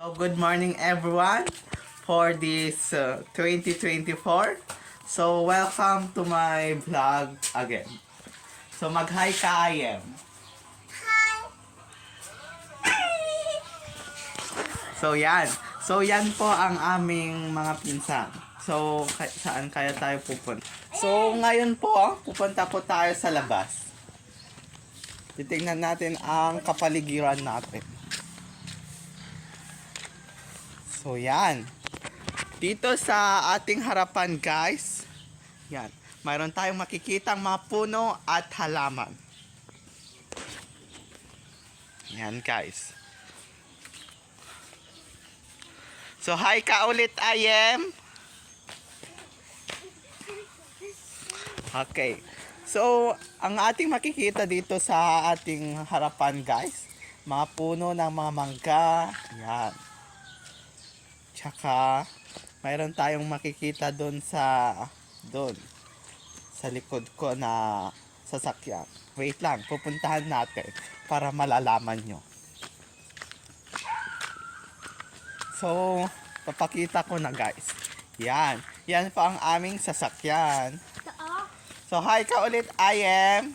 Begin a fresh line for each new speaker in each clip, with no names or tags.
Good morning everyone for this 2024. So welcome to my vlog again. So mag-hi ka, IM. So yan. So yan po ang aming mga pinsan. So saan kaya tayo pupunta? So ngayon po, pupunta po tayo sa labas. Titingnan natin ang kapaligiran natin. So yan. Dito sa ating harapan guys, yan. Mayroon tayong makikitang mga puno at halaman. Yan guys. So hi ka ulit, IM. Okay. So ang ating makikita dito sa ating harapan guys, mga puno ng mga mangga. Yan. Tsaka mayroon tayong makikita doon sa likod ko na sasakyan. Wait lang, pupuntahan natin para malalaman nyo. So, papakita ko na guys. Yan. Yan pa ang aming sasakyan. So, hi ka ulit, IM.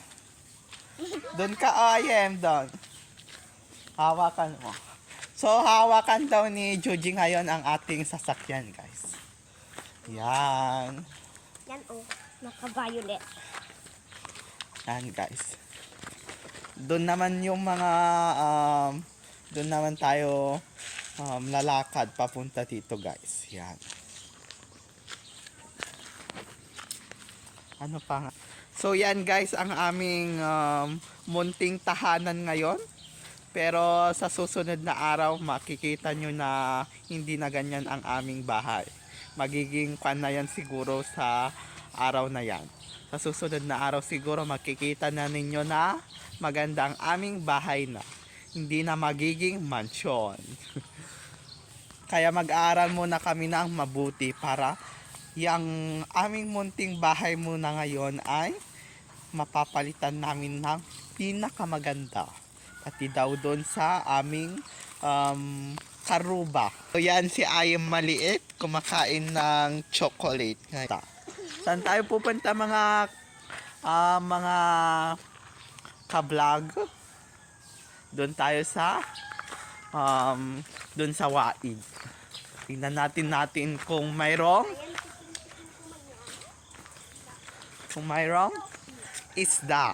Doon ka, IM, doon. Hawakan mo. So, hawakan daw ni Joji ngayon ang ating sasakyan, guys. Yan.
Yan naka-violet.
Yan, guys. Doon naman yung mga, doon naman tayo lalakad papunta dito, guys. Yan. Ano pa nga? So, yan, guys, ang aming munting tahanan ngayon. Pero sa susunod na araw, makikita nyo na hindi na ganyan ang aming bahay. Magiging pan na yan siguro sa araw na yan. Sa susunod na araw siguro, makikita na ninyo na maganda ang aming bahay na. Hindi na magiging mansyon. Kaya mag-aaral muna kami ng mabuti para yung aming munting bahay muna ngayon ay mapapalitan namin ng pinakamaganda. Pati daw doon sa aming karuba. So yan si Ayem maliit, kumakain ng chocolate. Saan tayo pupunta mga ka-vlog? Doon tayo sa doon sa Waid. Tingnan natin kung mayroong isda.